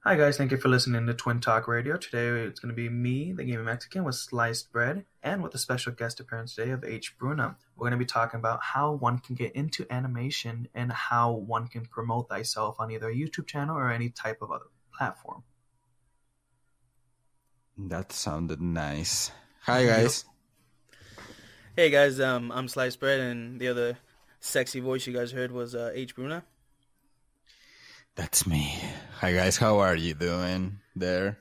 Hi guys, thank you for listening to Twin Talk Radio. Today it's going to be me, the Gaming Mexican, with Sliced Bread, and with a special guest appearance today of Hbruna. We're going to be talking about how one can get into animation and how one can promote thyself on either a YouTube channel or any type of other platform. That sounded nice. Hi, Yep. guys. Hey guys, I'm Sliced Bread, and the other sexy voice you guys heard was Hbruna. That's me. Hi, guys. How are you doing there?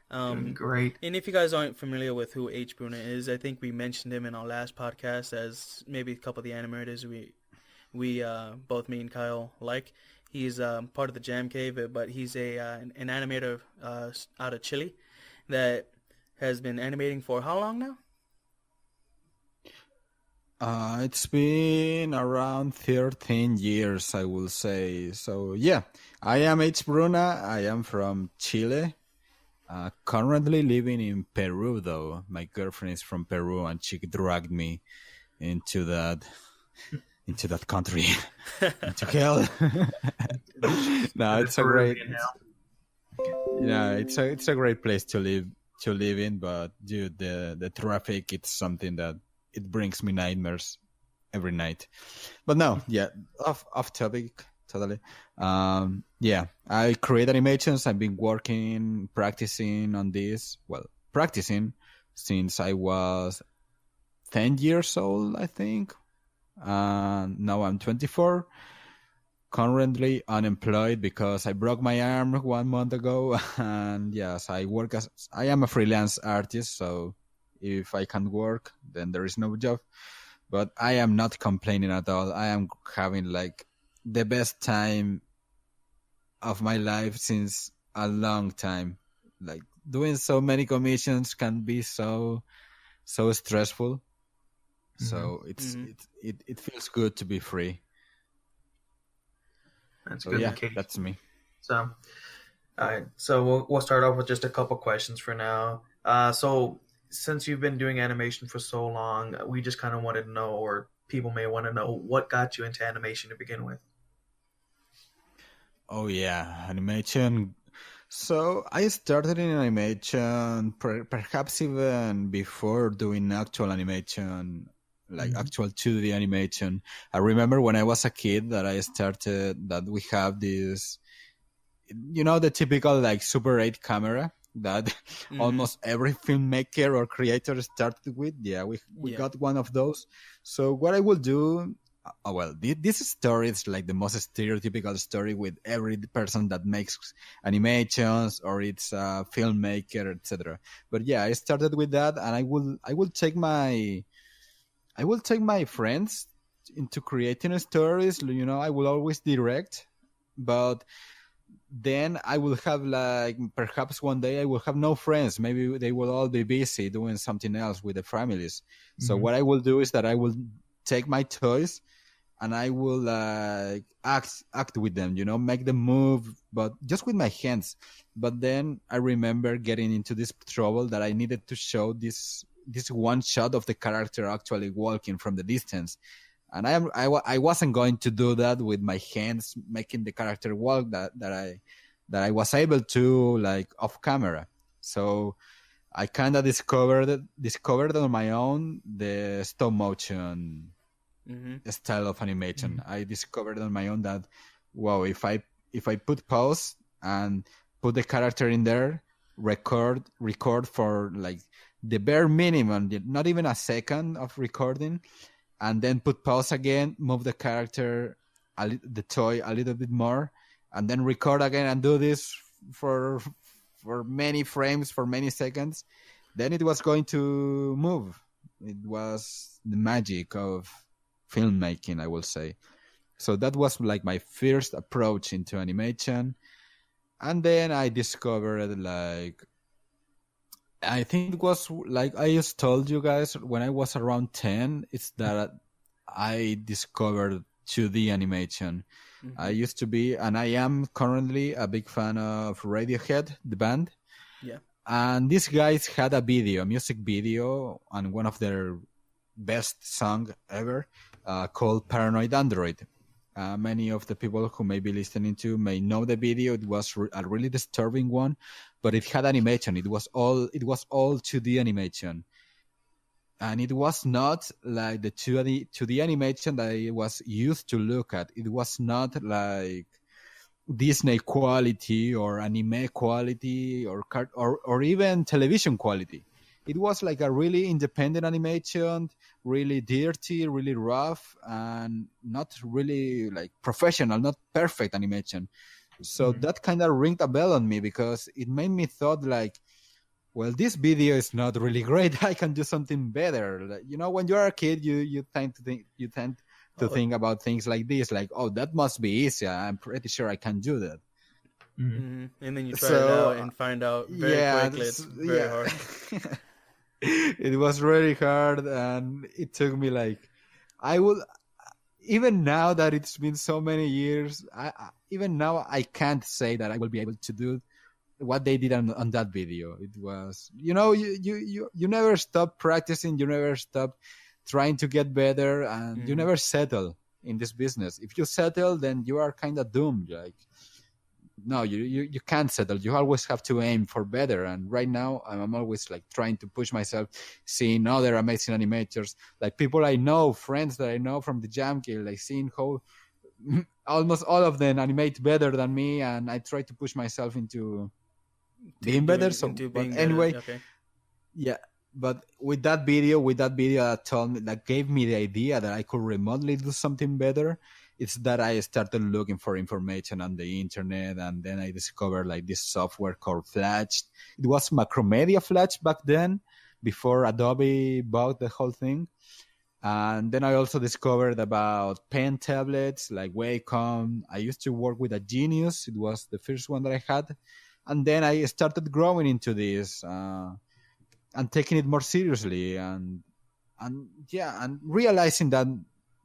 Doing great. And if you guys aren't familiar with who Hbruna is, I think we mentioned him in our last podcast as maybe a couple of the animators we both me and Kyle like. He's part of the Jam Cave, but he's an animator out of Chile that has been animating for how long now? It's been around 13 years, I will say. So, yeah, I am Hbruna. I am from Chile. Currently living in Peru, though. My girlfriend is from Peru, and she dragged me into that country, into hell. No, it's a great. Yeah, it's a great place to live in, but dude, the traffic, it's something that it brings me nightmares every night. But no, yeah, off topic totally. Yeah, I create animations. I've been practicing on this. Well, practicing since I was 10 years old, I think. Now I'm 24. Currently unemployed because I broke my arm 1 month ago. And yes, I am a freelance artist, so if I can't work, then there is no job. But I am not complaining at all. I am having like the best time of my life since a long time. Like doing so many commissions can be so stressful. Mm-hmm. So it feels good to be free. That's good. Yeah, that's me. So, all right. So we'll start off with just a couple questions for now. So since you've been doing animation for so long, we just kind of wanted to know, or people may want to know, what got you into animation to begin with? Oh yeah, animation. So I started in animation perhaps even before doing actual animation, like actual 2D animation. I remember when I was a kid that we have this, the typical like Super 8 camera that almost every filmmaker or creator started with. Yeah, we got one of those. So what I will do, this story is like the most stereotypical story with every person that makes animations or it's a filmmaker, etc. But yeah, I started with that, and I will take my friends into creating stories. I will always direct, but then I will have like perhaps one day I will have no friends. Maybe they will all be busy doing something else with their families. So what I will do is that I will take my toys and I will like act with them, make them move, but just with my hands. But then I remember getting into this trouble that I needed to show this one shot of the character actually walking from the distance. And I wasn't going to do that with my hands making the character walk that I was able to like off camera. So I kind of discovered on my own the stop motion style of animation. I discovered on my own that wow, if I put pause and put the character in there, record for like the bare minimum, not even a second of recording, and then put pause again, move the character, the toy a little bit more, and then record again and do this for many frames, for many seconds, then it was going to move. It was the magic of filmmaking, I will say. So that was like my first approach into animation. And then I discovered like, I think it was like I just told you guys when I was around 10, it's that I discovered 2D animation. I used to be, and I am currently a big fan of Radiohead, the band. Yeah. And these guys had a music video, on one of their best song ever, called Paranoid Android. Many of the people who may be listening to may know the video. It was a really disturbing one, but it had animation. It was all 2D animation, and it was not like the 2D animation that I was used to look at. It was not like Disney quality or anime quality or even television quality. It was like a really independent animation, really dirty, really rough, and not really like professional, not perfect animation. So that kind of ringed a bell on me, because it made me thought like, well, this video is not really great. I can do something better. Like, when you're a kid, you tend to think about things like this, like, oh, that must be easy. I'm pretty sure I can do that. And then you try it out and find out very quickly it's very hard. It was really hard, and it took me like, I will, even now that it's been so many years, even now I can't say that I will be able to do what they did on that video. It was, you never stop practicing, you never stop trying to get better, and you never settle in this business. If you settle, then you are kind of doomed. Like, no, you can't settle. You always have to aim for better. And right now, I'm always like trying to push myself, seeing other amazing animators, like people I know, friends that I know from the Jam Kill, like seeing how almost all of them animate better than me, and I try to push myself into being better. Anyway, okay. Yeah, but with that video that gave me the idea that I could remotely do something better. It's that I started looking for information on the internet, and then I discovered like this software called Flash. It was Macromedia Flash back then, before Adobe bought the whole thing. And then I also discovered about pen tablets like Wacom. I used to work with a Genius. It was the first one that I had. And then I started growing into this and taking it more seriously, and realizing that,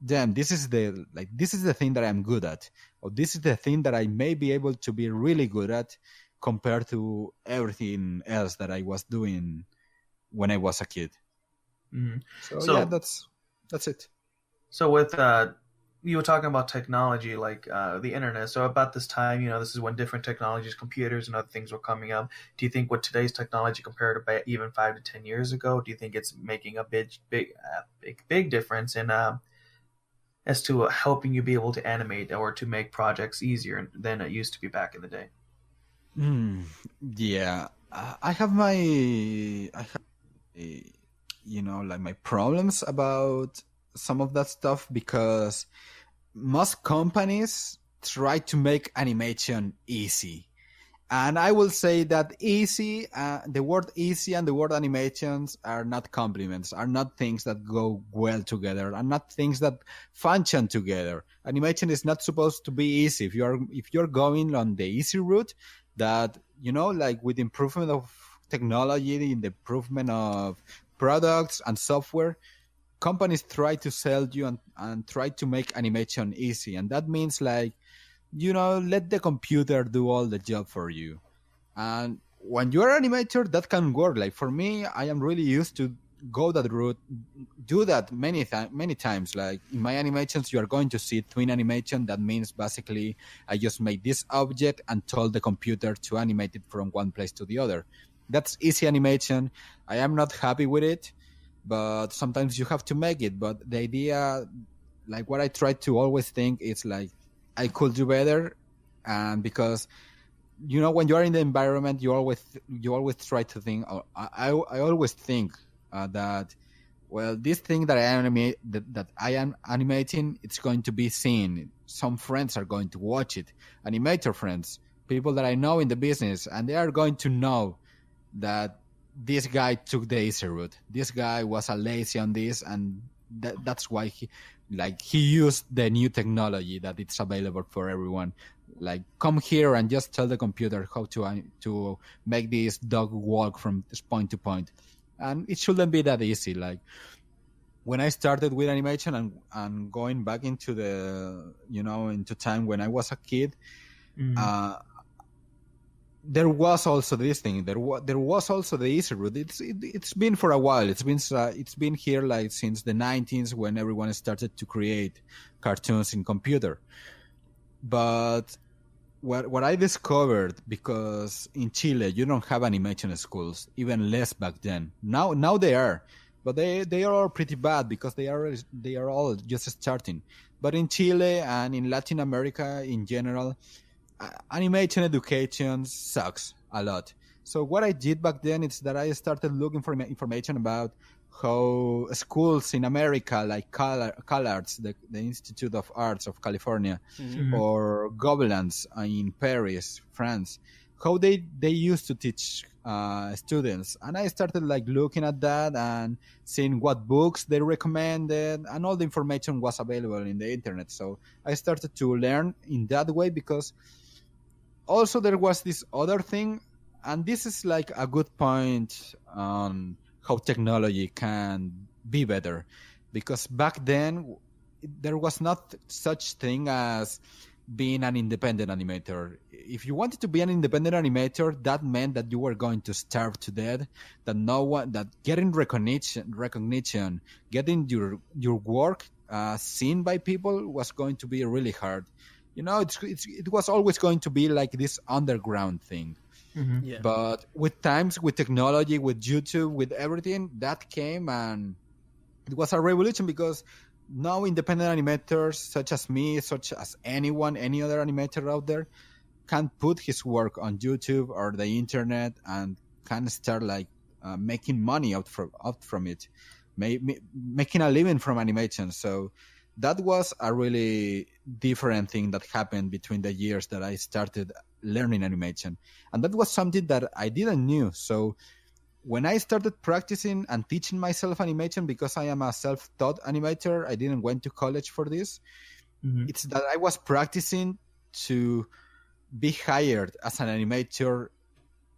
damn, this is the thing that I'm good at, or this is the thing that I may be able to be really good at compared to everything else that I was doing when I was a kid. So that's it. So with you were talking about technology, like the internet. So about this time, this is when different technologies, computers and other things were coming up. Do you think with today's technology compared to even 5 to 10 years ago, do you think it's making a big difference in as to helping you be able to animate or to make projects easier than it used to be back in the day? Yeah, I have my like my problems about some of that stuff, because most companies try to make animation easy. And I will say that easy, the word easy and the word animations are not compliments, are not things that go well together, are not things that function together. Animation is not supposed to be easy. If you're going on the easy route, that, like with improvement of technology, in the improvement of products and software, companies try to sell you and try to make animation easy. And that means like, let the computer do all the job for you. And when you're an animator, that can work. Like for me, I am really used to go that route, do that many times. Like in my animations, you are going to see twin animation. That means basically I just made this object and told the computer to animate it from one place to the other. That's easy animation. I am not happy with it, but sometimes you have to make it. But the idea, like what I try to always think is like, I could do better. And because, when you are in the environment, you always try to think, I always think that, well, this thing that I am animating, it's going to be seen. Some friends are going to watch it, animator friends, people that I know in the business, and they are going to know that this guy took the easy route. This guy was a lazy on this, and that's why he used the new technology that it's available for everyone. Like, come here and just tell the computer how to make this dog walk from this point to point. And it shouldn't be that easy. Like, when I started with animation and going back into the, into time when I was a kid, there was also this thing. There was also the easy route. It's been for a while. It's been here like since the 90s when everyone started to create cartoons in computer. But what I discovered, because in Chile you don't have animation schools, even less back then. Now they are, but they are all pretty bad because they are all just starting. But in Chile and in Latin America in general, animation education sucks a lot. So what I did back then is that I started looking for information about how schools in America, like CalArts, the Institute of Arts of California, or Gobelins in Paris, France, how they used to teach students. And I started like looking at that and seeing what books they recommended, and all the information was available in the internet. So I started to learn in that way, because also there was this other thing, and this is like a good point on how technology can be better, because back then there was not such thing as being an independent animator. If you wanted to be an independent animator, that meant that you were going to starve to death, that getting recognition, getting your work seen by people was going to be really hard. It was always going to be like this underground thing. Yeah. But with times, with technology, with YouTube, with everything that came, and it was a revolution, because now independent animators such as me, such as any other animator out there, can put his work on YouTube or the internet and can start like making money out from it, making a living from animation. So that was a really different thing that happened between the years that I started learning animation. And that was something that I didn't knew. So when I started practicing and teaching myself animation, because I am a self-taught animator, I didn't went to college for this. It's that I was practicing to be hired as an animator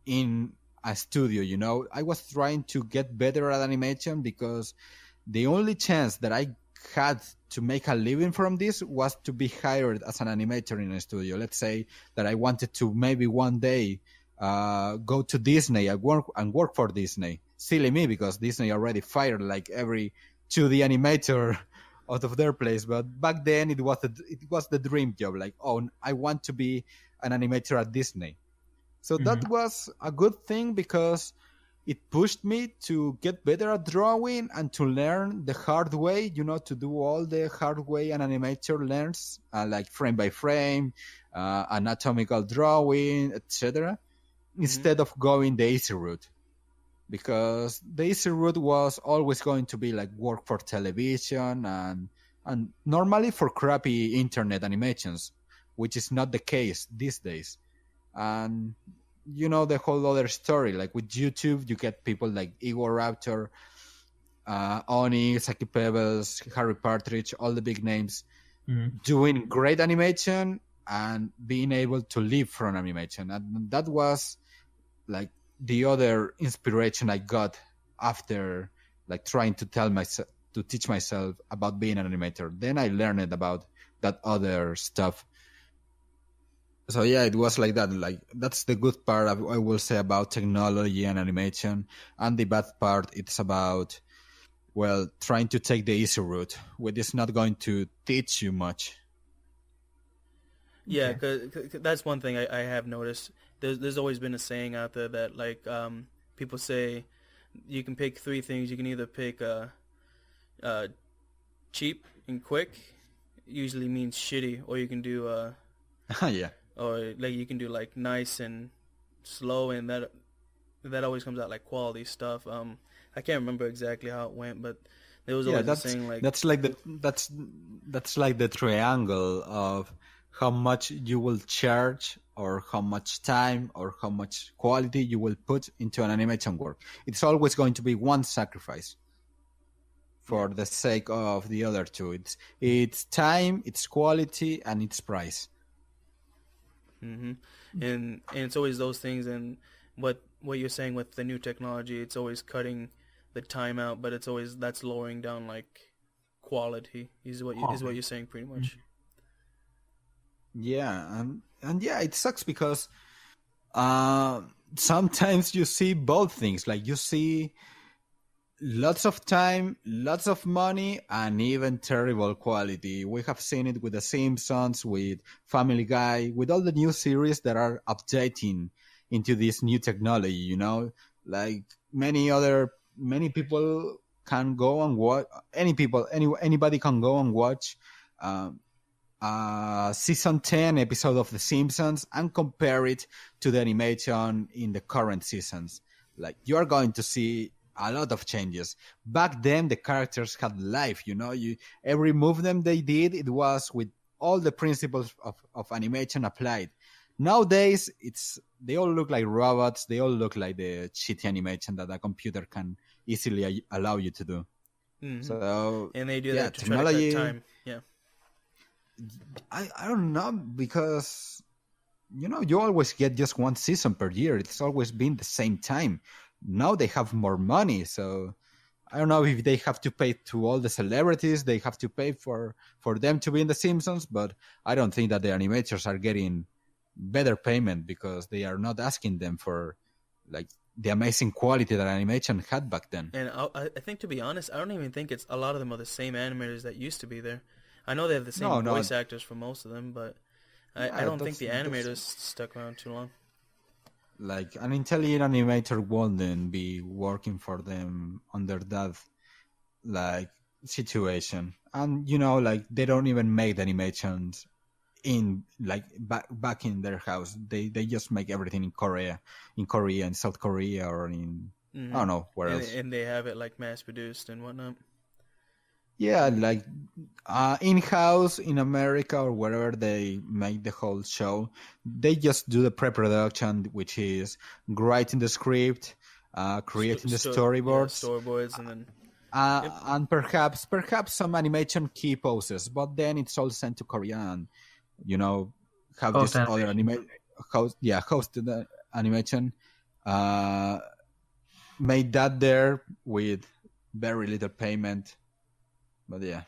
in a studio. I was trying to get better at animation, because the only chance that I had to make a living from this was to be hired as an animator in a studio. Let's say that I wanted to maybe one day go to Disney and work for Disney. Silly me, because Disney already fired like every 2D animator out of their place. But back then it was the dream job. Like, oh, I want to be an animator at Disney. So that was a good thing, because it pushed me to get better at drawing and to learn the hard way, to do all the hard way an animator learns, like frame by frame, anatomical drawing, etc., instead of going the easy route. Because the easy route was always going to be like work for television and normally for crappy internet animations, which is not the case these days. And the whole other story, like with YouTube, you get people like Igor Raptor, Oni, Saki Pebbles, Harry Partridge, all the big names doing great animation and being able to live from animation. And that was like the other inspiration I got after like trying to teach myself about being an animator. Then I learned about that other stuff. So yeah, it was like that. Like, that's the good part, I will say, about technology and animation. And the bad part, it's about, well, trying to take the easy route, which is not going to teach you much. Yeah, cause that's one thing I have noticed. There's always been a saying out there that like people say you can pick three things. You can either pick cheap and quick, usually means shitty, or you can do yeah. Or like you can do like nice and slow, and that always comes out like quality stuff. I can't remember exactly how it went, but there was always a saying like that's like the triangle of how much you will charge, or how much time, or how much quality you will put into an animation work. It's always going to be one sacrifice for the sake of the other two. It's time, it's quality, and it's price. And it's always those things. And what you're saying with the new technology, it's always cutting the time out, but it's always that's lowering down like quality is what you're saying pretty much. Yeah, and yeah, it sucks because Uh, Sometimes you see both things. Like you see lots of time, lots of money, and even terrible quality. We have seen it with The Simpsons, with Family Guy, with all the new series that are updating into this new technology. Like many people can go and watch. Anybody can go and watch. Um, Season 10 episode of The Simpsons and compare it to the animation in the current seasons. Like you're going to see a lot of changes. Back then, the characters had life. Every movement they did, it was with all the principles of animation applied. Nowadays, they all look like robots. They all look like the shitty animation that a computer can easily allow you to do. Mm-hmm. So, and they do yeah, that to technology, try to cut time. Yeah. I don't know, because you always get just one season per year. It's always been the same time. Now they have more money, so I don't know if they have to pay to all the celebrities. They have to pay for them to be in The Simpsons, but I don't think that the animators are getting better payment because they are not asking them for like the amazing quality that animation had back then. And I think, to be honest, I don't even think it's a lot of them are the same animators that used to be there. I know they have the same voice actors for most of them, but I don't think the animators stuck around too long. Like an intelligent animator wouldn't be working for them under that like situation, and like they don't even make the animations in like back in their house. They just make everything in Korea, in South Korea, or in I don't know where else. And they have it like mass produced and whatnot. Yeah, like in-house in America or wherever they make the whole show, they just do the pre-production, which is writing the script, creating the storyboards, and then and perhaps some animation key poses, but then it's all sent to Korea and have this other hosted animation made that there with very little payment. But yeah,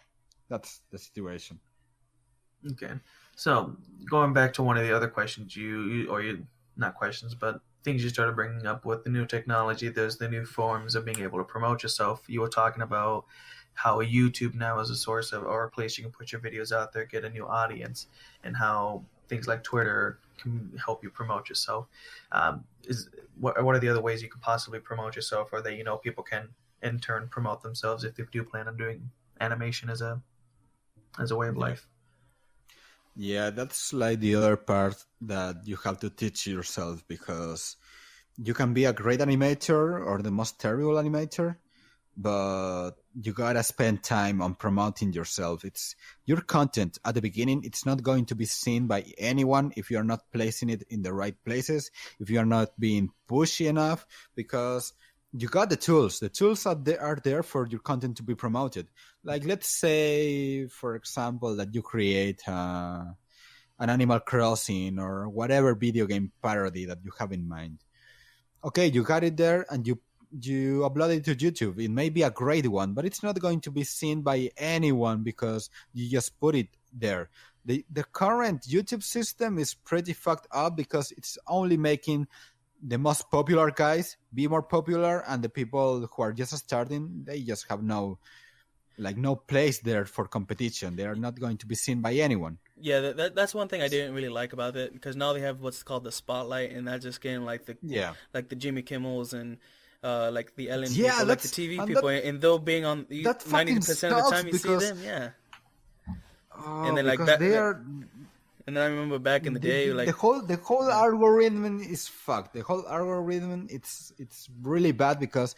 that's the situation. Okay. So going back to one of the other questions not questions, but things you started bringing up with the new technology, there's the new forms of being able to promote yourself. You were talking about how YouTube now is a source of or a place you can put your videos out there, get a new audience, and how things like Twitter can help you promote yourself. What are the other ways you can possibly promote yourself, or that people can in turn promote themselves if they do plan on doing animation as a way of life? Yeah, that's like the other part that you have to teach yourself, because you can be a great animator or the most terrible animator, but you gotta spend time on promoting yourself. It's your content at the beginning. It's not going to be seen by anyone if you're not placing it in the right places, if you're not being pushy enough, because you got the tools. The tools are there for your content to be promoted. Like, let's say, for example, that you create an Animal Crossing or whatever video game parody that you have in mind. Okay, you got it there and you upload it to YouTube. It may be a great one, but it's not going to be seen by anyone because you just put it there. The current YouTube system is pretty fucked up because it's only making the most popular guys be more popular, and the people who are just starting, they just have no place there for competition. They are not going to be seen by anyone. Yeah, that's one thing I didn't really like about it, because now they have what's called the spotlight, and that's just getting like the Jimmy Kimmels and like the Ellen people, like the TV people, and they'll being on 90% of the time you see them, and then like that. And then I remember back in the day, like the whole algorithm is fucked. The whole algorithm, it's really bad because,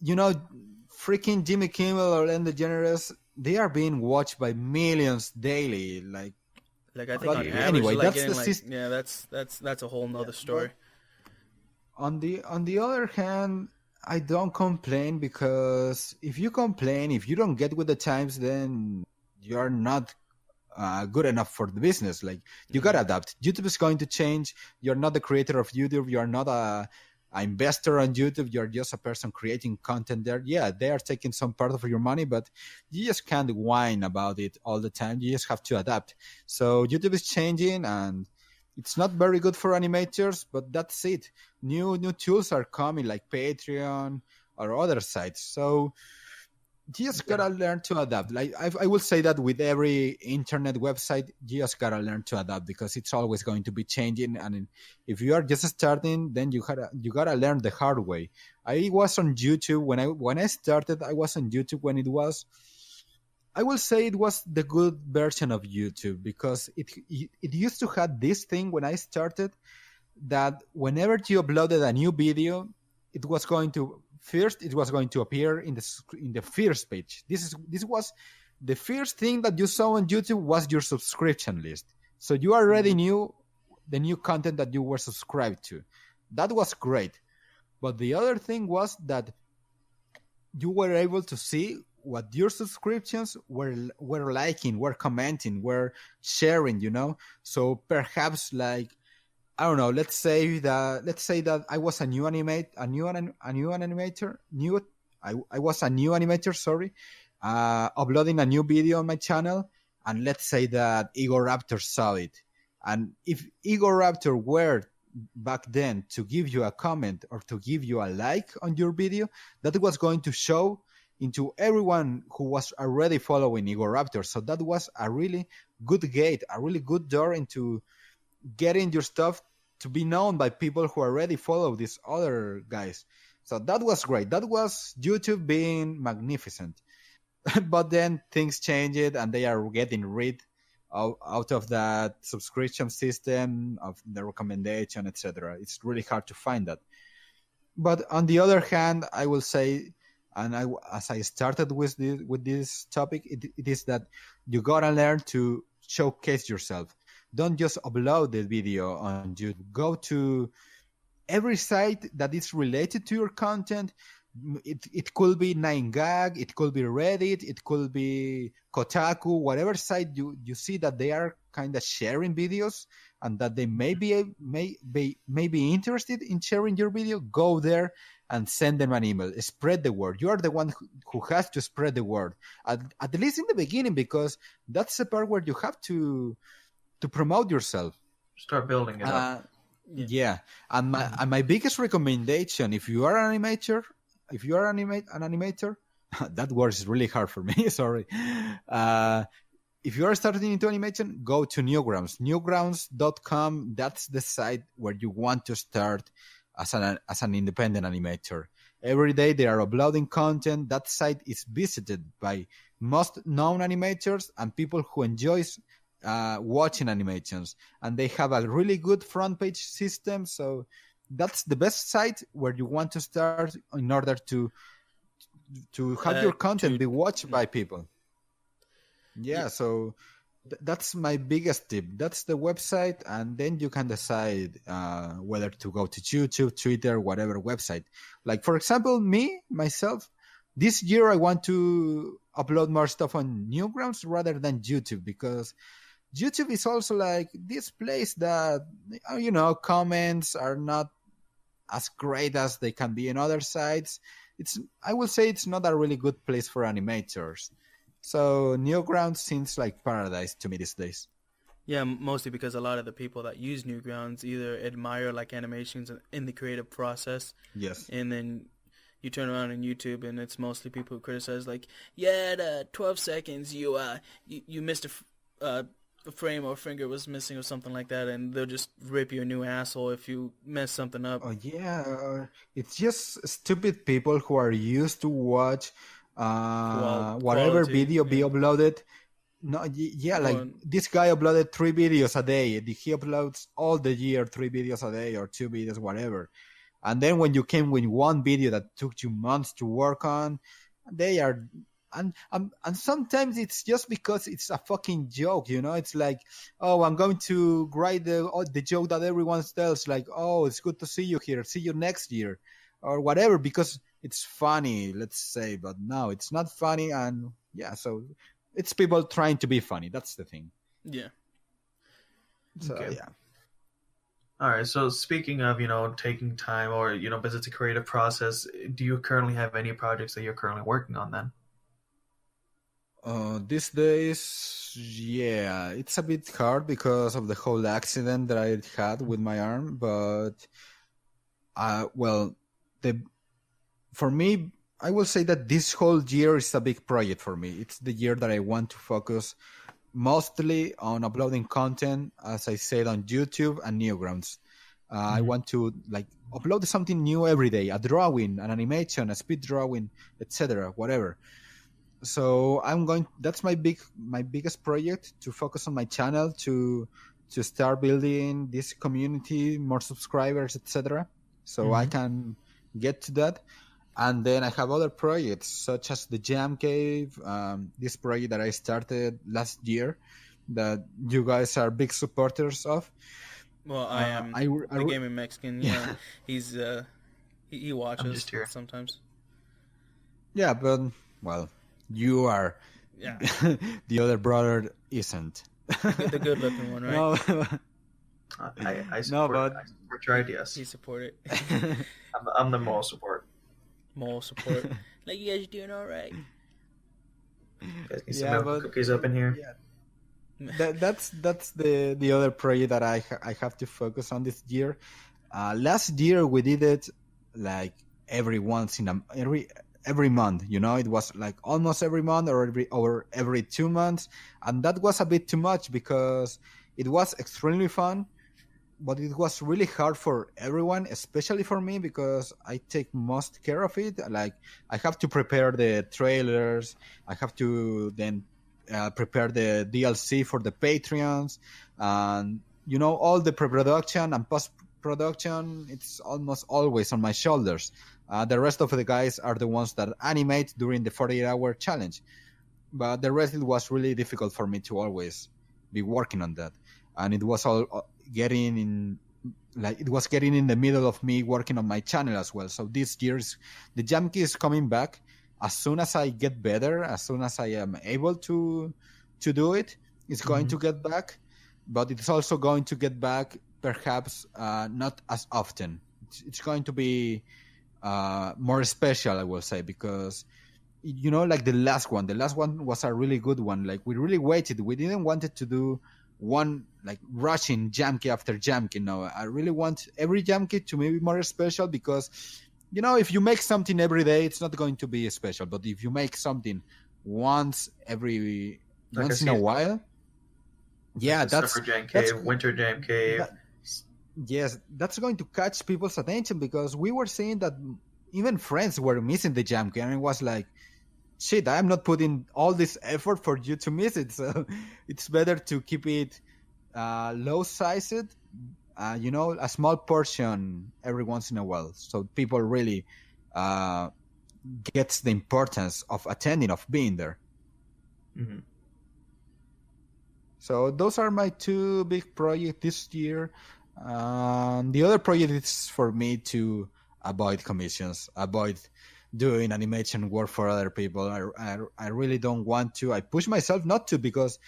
freaking Jimmy Kimmel or Ellen DeGeneres, they are being watched by millions daily. Like I think on average, anyway, like that's the system. Yeah, that's a whole nother story. On the other hand, I don't complain, because if you complain, if you don't get with the times, then you're not good enough for the business. Like, you gotta adapt. YouTube is going to change. You're not the creator of YouTube. You're not a investor on YouTube. You're just a person creating content there. Yeah, they are taking some part of your money, but you just can't whine about it all the time. You just have to adapt. So YouTube is changing, and It's not very good for animators, but that's it. New tools are coming, like Patreon or other sites. So you just gotta learn to adapt. Like I will say that with every internet website, you just gotta learn to adapt because it's always going to be changing. And if you are just starting, then you gotta learn the hard way. I was on YouTube when I started. I was on YouTube when it was. I will say it was the good version of YouTube because it used to have this thing when I started that whenever you uploaded a new video, it was going to appear in the first page. This was the first thing that you saw on YouTube was your subscription list. So you already knew the new content that you were subscribed to. That was great. But the other thing was that you were able to see what your subscriptions were liking, were commenting, were sharing, So perhaps like I don't know. Let's say that I was a new animator. I was a new animator. Sorry, uploading a new video on my channel, and let's say that Igor Raptor saw it, and if Igor Raptor were back then to give you a comment or to give you a like on your video, that was going to show into everyone who was already following Igor Raptor. So that was a really good gate, a really good door into getting your stuff to be known by people who already follow these other guys. So that was great. That was YouTube being magnificent. But then things changed and they are getting rid out of that subscription system, of the recommendation, etc. It's really hard to find that. But on the other hand, I will say, and as I started with this topic, it is that you gotta learn to showcase yourself. Don't just upload the video on YouTube. Go to every site that is related to your content. It could be 9gag, it could be Reddit, it could be Kotaku, whatever site you see that they are kind of sharing videos and that they may be interested in sharing your video. Go there and send them an email. Spread the word. You are the one who has to spread the word, at least in the beginning, because that's the part where you have to promote yourself. Start building it up. Yeah. And my biggest recommendation, if you are an animator, an animator, that word is really hard for me. Sorry. If you are starting into animation, go to Newgrounds. Newgrounds.com. That's the site where you want to start as an independent animator. Every day they are uploading content. That site is visited by most known animators and people who enjoys watching animations, and they have a really good front page system. So that's the best site where you want to start in order to have your content be watched by people. So that's my biggest tip. That's the website, and then you can decide whether to go to YouTube, Twitter, whatever website. Like for example, myself, this year I want to upload more stuff on Newgrounds rather than YouTube, because YouTube is also like this place that, comments are not as great as they can be in other sites. I will say it's not a really good place for animators. So Newgrounds seems like paradise to me these days. Yeah, mostly because a lot of the people that use Newgrounds either admire like animations in the creative process. Yes. And then you turn around on YouTube and it's mostly people who criticize like, at 12 seconds you missed a frame or finger was missing or something like that, and they'll just rip you a new asshole if you mess something up. Oh yeah, it's just stupid people who are used to watch whatever video be uploaded. No, this guy uploaded 3 videos a day. He uploads all the year 3 videos a day or 2 videos, whatever. And then when you came with one video that took you months to work on, they are. And sometimes it's just because it's a fucking joke, It's like, oh, I'm going to write the joke that everyone tells, like, oh, it's good to see you here. See you next year, or whatever, because it's funny, let's say. But no, it's not funny, and so it's people trying to be funny. That's the thing. Yeah. So Okay. yeah. All right. So speaking of, taking time or, because it's a creative process, do you currently have any projects that you're currently working on then? These days, yeah, it's a bit hard because of the whole accident that I had with my arm. But well, the for me, I will say that this whole year is a big project for me. It's the year that I want to focus mostly on uploading content, as I said, on YouTube and Newgrounds. I want to like upload something new every day, a drawing, an animation, a speed drawing, etc., whatever. So that's my biggest project, to focus on my channel, to start building this community, more subscribers, etc., so I can get to that. And then I have other projects such as the Jam Cave, this project that I started last year that you guys are big supporters of. Well, I am the gaming Mexican. Yeah, he's he watches sometimes. Yeah, but well, you are. Yeah. The other brother isn't. The good-looking one, right? No. I support your ideas. You support it. I'm the mole support. Mole support. Like, you guys doing all right? You guys need some milk cookies up in here. Yeah. That's the other project that I have to focus on this year. Last year we did it like every month. You know, it was like almost every month or every 2 months, and that was a bit too much because it was extremely fun, but it was really hard for everyone, especially for me because I take most care of it. Like, I have to prepare the trailers, I have to then prepare the DLC for the Patreons, and you know, all the pre-production and post-production, it's almost always on my shoulders. The rest of the guys are the ones that animate during the 48-hour challenge, but the rest, it was really difficult for me to always be working on that, and it was all getting in the middle of me working on my channel as well. So this year's the Jam Key is coming back. As soon as I get better, as soon as I am able to do it, it's going to get back. But it's also going to get back, perhaps not as often. It's going to be more special, I will say, because you know, like the last one was a really good one. Like, we really waited. We didn't want it to do one like rushing Jam Key after Jam Key. No, I really want every Jam Key to be more special, because you know, if you make something every day, it's not going to be special. But if you make something once in a while, yeah, like that's summer Jam Cave, winter Jam Cave. Yes, that's going to catch people's attention, because we were seeing that even friends were missing the Jam Key, and it was like, shit, I'm not putting all this effort for you to miss it. So it's better to keep it low sized, you know, a small portion every once in a while, so people really gets the importance of attending, of being there. So those are my two big projects this year. The other project is for me to avoid commissions, avoid doing animation work for other people. I really don't want to. I push myself not to, because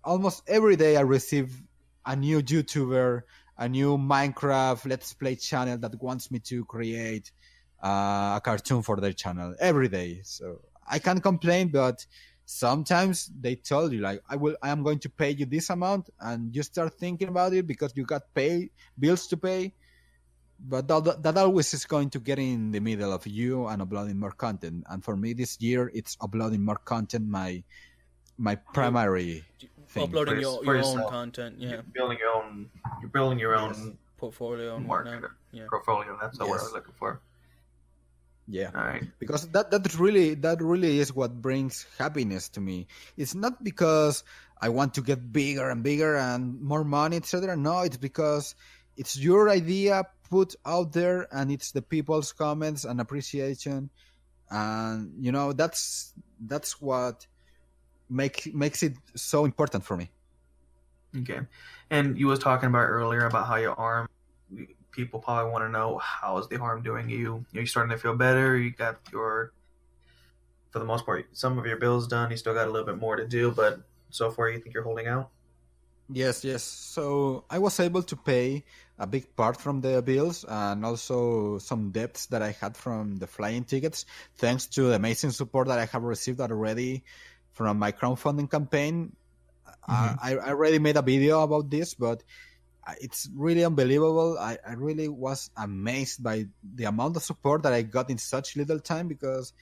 almost every day I receive a new YouTuber, a new Minecraft Let's Play channel that wants me to create a cartoon for their channel every day. So I can't complain, but sometimes they tell you, like, I am going to pay you this amount, and you start thinking about it because you got bills to pay. But that always is going to get in the middle of you and uploading more content. And for me this year, it's uploading more content, my primary thing. Uploading your own content, yeah. You're building your own portfolio and market, portfolio. That's the word I was looking for. Yeah. All right. Because that really is what brings happiness to me. It's not because I want to get bigger and bigger and more money, etc. No, it's because it's your idea put out there, and it's the people's comments and appreciation, and you know, that's what makes it so important for me. Okay. And you was talking about earlier about how your arm, people probably want to know, how is the arm doing? Are you starting to feel better? You got for the most part, some of your bills done. You still got a little bit more to do, but so far you think you're holding out? Yes, yes. So I was able to pay a big part from the bills and also some debts that I had from the flying tickets, thanks to the amazing support that I have received already from my crowdfunding campaign. Mm-hmm. I already made a video about this, but it's really unbelievable. I really was amazed by the amount of support that I got in such little time because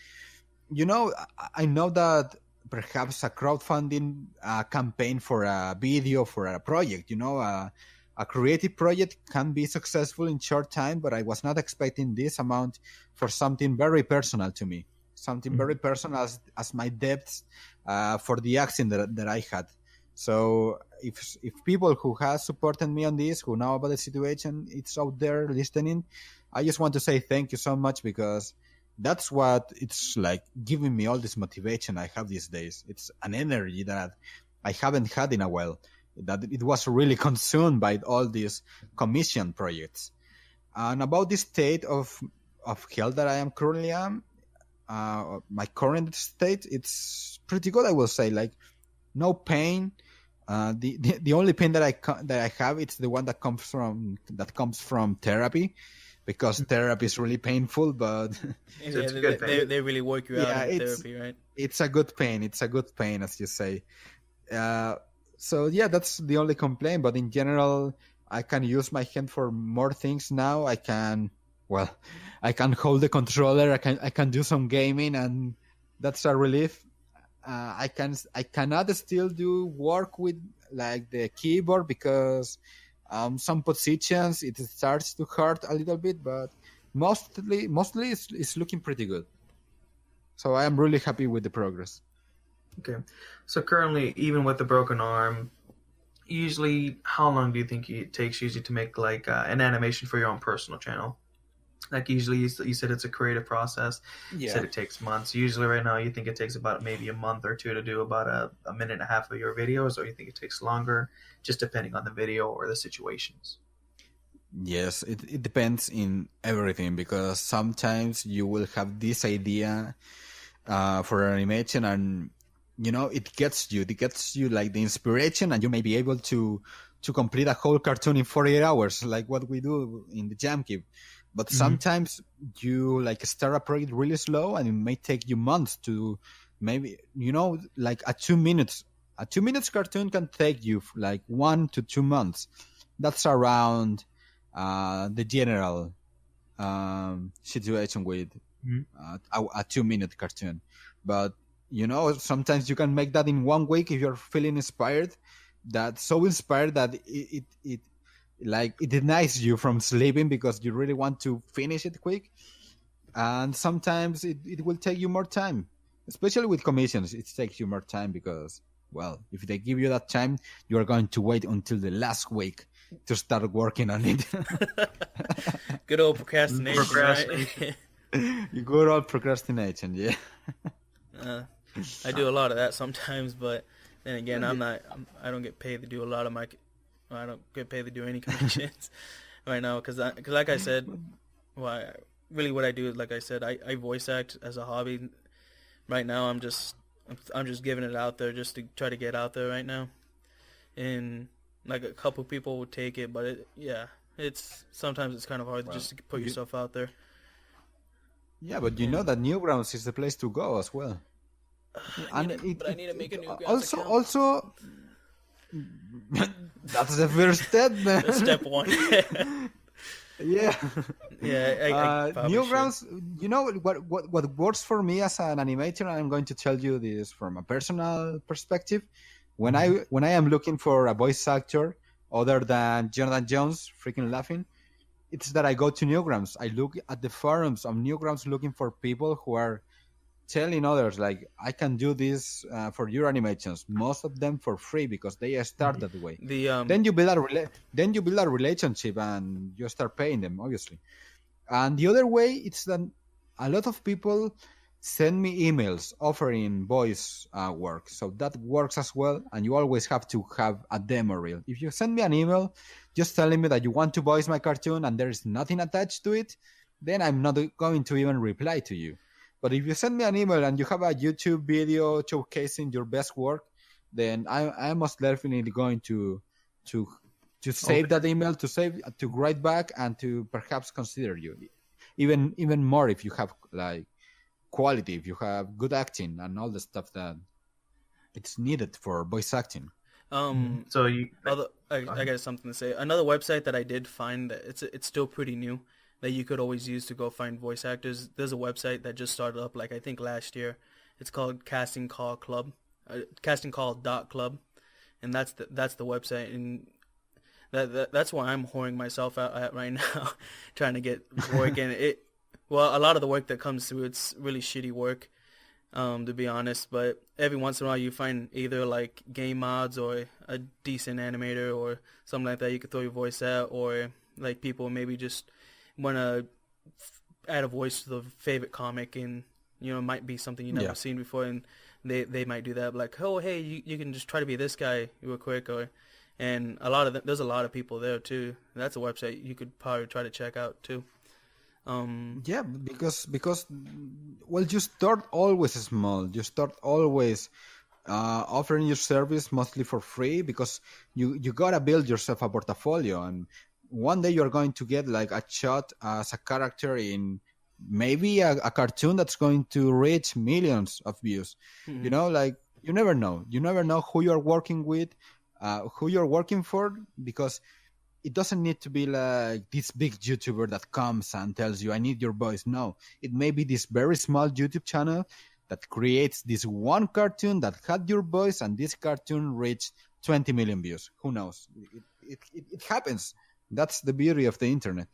I know that perhaps a crowdfunding campaign for a video for a project, a creative project can be successful in short time, but I was not expecting this amount for something very personal to me, something very personal as my debts for the accident that I had. So if people who have supported me on this, who know about the situation, it's out there listening, I just want to say thank you so much because that's what it's like giving me all this motivation I have these days. It's an energy that I haven't had in a while. That it was really consumed by all these commission projects. And about the state of health that I am currently am, my current state, it's pretty good. I will say, like no pain. The only pain that I have, it's the one that comes from therapy, because therapy is really painful, but Yeah, it's a good thing. they really work you out yeah, in therapy, right? it's a good pain. It's a good pain, as you say. Uh, so yeah, that's the only complaint. But in general, I can use my hand for more things now. Well, I can hold the controller. I can do some gaming, and that's a relief. I cannot still do work with like the keyboard because some positions it starts to hurt a little bit, but mostly it's looking pretty good. So I am really happy with the progress. Okay. So currently, even with the broken arm, usually how long do you think it takes usually to make like an animation for your own personal channel? Like usually you said it's a creative process. You said it takes months. Usually right now you think it takes about maybe a month or two to do about a minute and a half of your videos, or you think it takes longer, just depending on the video or the situations. Yes, it depends in everything because sometimes you will have this idea for an animation and it gets you like the inspiration, and you may be able to complete a whole cartoon in 48 hours like what we do in the Jam Cube. But sometimes you like start a project really slow and it may take you months to maybe like a 2 minutes cartoon can take you like 1 to 2 months. That's around the general situation with a 2 minute cartoon. But sometimes you can make that in 1 week if you're feeling inspired. That's so inspired that it denies you from sleeping because you really want to finish it quick. And sometimes it will take you more time, especially with commissions. It takes you more time because, well, if they give you that time, you are going to wait until the last week to start working on it. Good old procrastination, Procrastination. right? Good old procrastination, yeah. I do a lot of that sometimes, but then again, I don't get paid to do a lot of my. I don't get paid to do any commissions right now because like I said, really what I do is, like I said, I voice act as a hobby. Right now, I'm just giving it out there just to try to get out there right now, and like a couple people would take it, but it's sometimes it's kind of hard just to put yourself out there. Yeah, but you know that Newgrounds is the place to go as well. I need to make a new also that's the first step, man. That's step one. Yeah. Yeah, I Newgrounds, what works for me as an animator, I'm going to tell you this from a personal perspective. When I am looking for a voice actor other than Jonathan Jones freaking laughing, it's that I go to Newgrounds. I look at the forums of Newgrounds looking for people who are telling others like, I can do this for your animations, most of them for free because they start that way. Then you build a relationship and you start paying them, obviously. And the other way, it's that a lot of people send me emails offering voice work, so that works as well. And you always have to have a demo reel. If you send me an email just telling me that you want to voice my cartoon and there is nothing attached to it, then I'm not going to even reply to you. But if you send me an email and you have a YouTube video showcasing your best work, then I'm most definitely going to to save that email, to write back, and to perhaps consider you even more if you have like quality, if you have good acting and all the stuff that it's needed for voice acting. So you, I got something to say. Another website that I did find that it's still pretty new that you could always use to go find voice actors. There's a website that just started up like I think last year. It's called Casting Call Club, castingcall.club, and that's the website, and that's why I'm whoring myself out at right now, trying to get work. And a lot of the work that comes through, it's really shitty work, to be honest. But every once in a while, you find either like game mods or a decent animator or something like that you could throw your voice at, or like people maybe just want to add a voice to the favorite comic, and it might be something you've never seen before, and they might do that, like, oh hey, you can just try to be this guy real quick, and there's a lot of people there too. That's a website you could probably try to check out too. Because well, you start always small. You start always offering your service mostly for free, because you gotta build yourself a portfolio, and one day you're going to get like a shot as a character in maybe a cartoon that's going to reach millions of views. Mm-hmm. Like you never know who you're working with, who you're working for, because it doesn't need to be like this big YouTuber that comes and tells you, I need your voice. No, it may be this very small YouTube channel that creates this one cartoon that had your voice, and this cartoon reached 20 million views. Who knows? It happens. That's the beauty of the internet.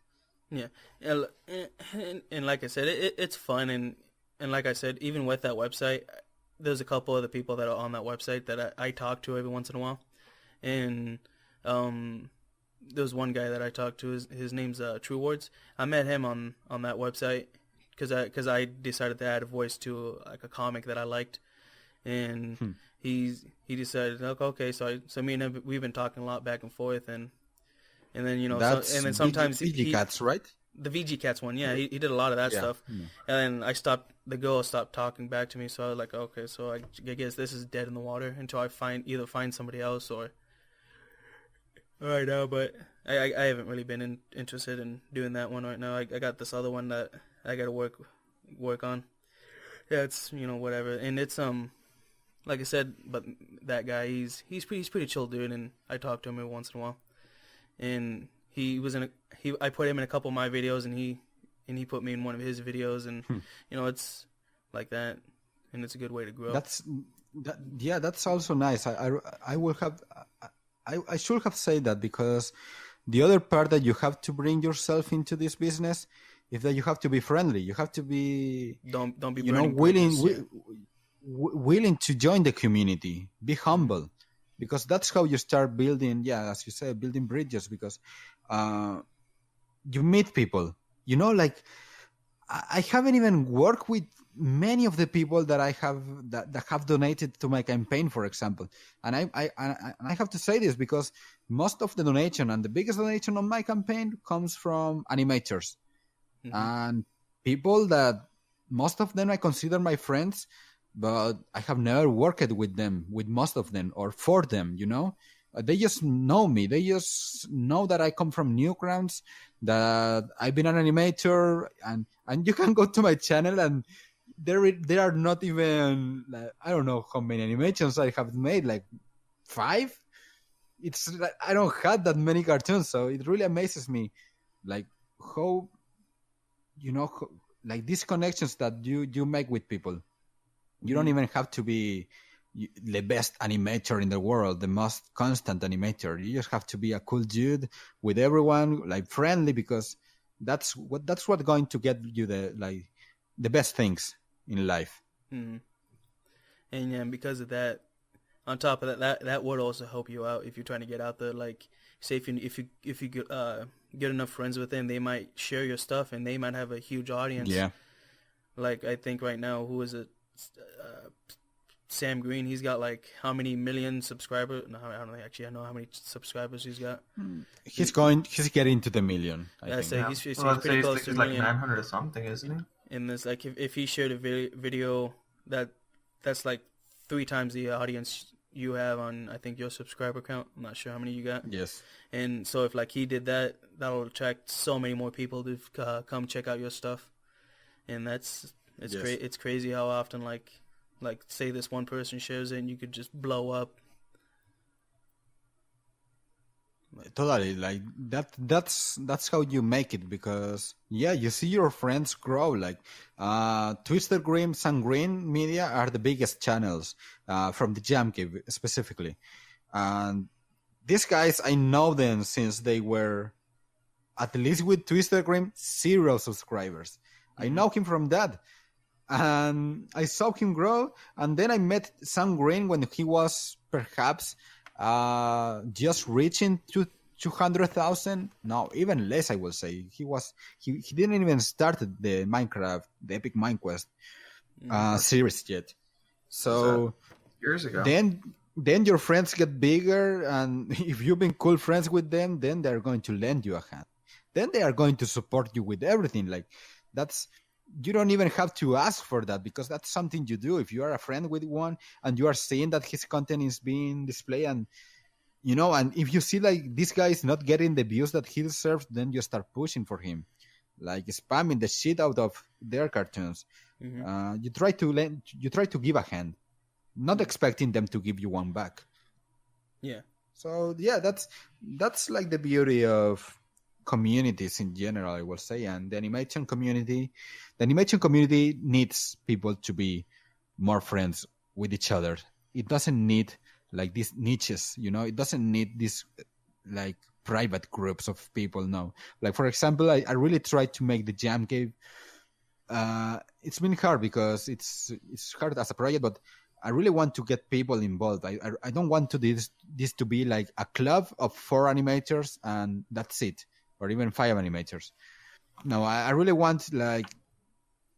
Yeah, and like I said, it's fun, and like I said, even with that website, there's a couple of the people that are on that website that I talk to every once in a while, and there's one guy that I talked to. His name's True Words. I met him on that website because I decided to add a voice to like a comic that I liked, and he decided, okay, so me and him, we've been talking a lot back and forth, and then That's and then sometimes VG Cats, right? The VG Cats one, yeah, he did a lot of that stuff, and then the girl stopped talking back to me, so I was like, okay, so I guess this is dead in the water until I either find somebody else or right now. But I haven't really been interested in doing that one right now. I got this other one that I gotta work on. Yeah, it's whatever, and it's like I said, but that guy, he's pretty chill dude, and I talk to him every once in a while. And I put him in a couple of my videos, and he put me in one of his videos, and it's like that, and it's a good way to grow. That's also nice. I will have I should have said that, because the other part that you have to bring yourself into this business is that you have to be friendly. You have to be don't be willing to join the community. Be humble. Because that's how you start building, as you say, building bridges, because you meet people. Like I haven't even worked with many of the people that I have that have donated to my campaign, for example. And I have to say this because most of the donation, and the biggest donation on my campaign, comes from animators and people that most of them I consider my friends, but I have never worked with them, with most of them, or for them, They just know me. They just know that I come from Newgrounds, that I've been an animator, and you can go to my channel, and there are not even, like, I don't know how many animations I have made, like 5? It's like, I don't have that many cartoons, so it really amazes me, like how, like these connections that you make with people. You don't even have to be the best animator in the world, the most constant animator. You just have to be a cool dude with everyone, like friendly, because that's what's going to get you the best things in life. And because of that, on top of that would also help you out if you're trying to get out there. Like, say if you get enough friends with them, they might share your stuff, and they might have a huge audience. Yeah. Like, I think right now, who is it? Sam Green, he's got like how many million subscribers? No, I don't actually know how many subscribers he's got. He's getting to the million. He's pretty close to like 900 or something, isn't he? And this, like, if he shared a video that's like 3 times the audience you have on, I think, your subscriber count. I'm not sure how many you got. Yes. And so if like he did that, that'll attract so many more people to come check out your stuff. And it's Yes. it's crazy how often like say this one person shares it and you could just blow up. Totally, like that's how you make it, because you see your friends grow. Like Twister Green, Sangreen Media are the biggest channels from the Jam Cave specifically, and these guys, I know them since they were, at least with Twister Green, 0 subscribers. I know him from that, and I saw him grow, and then I met Sam Green when he was perhaps just reaching to 200,000. No, even less, I will say. He didn't even start the Epic Minecraft series yet. So years ago. Then your friends get bigger, and if you've been cool friends with them, then they're going to lend you a hand. Then they are going to support you with everything. Like you don't even have to ask for that, because that's something you do. If you are a friend with one and you are seeing that his content is being displayed, and and if you see like this guy is not getting the views that he deserves, then you start pushing for him, like spamming the shit out of their cartoons. Mm-hmm. You try to give a hand, not expecting them to give you one back. Yeah. So that's like the beauty of communities in general, I will say. And the animation community needs people to be more friends with each other. It doesn't need like these niches, it doesn't need these like private groups of people. No, like for example, I really tried to make the Jam Cave. It's been hard because it's hard as a project, but I really want to get people involved. I don't want this to be like a club of 4 animators and that's it, or even 5 animators. No, I really want, like,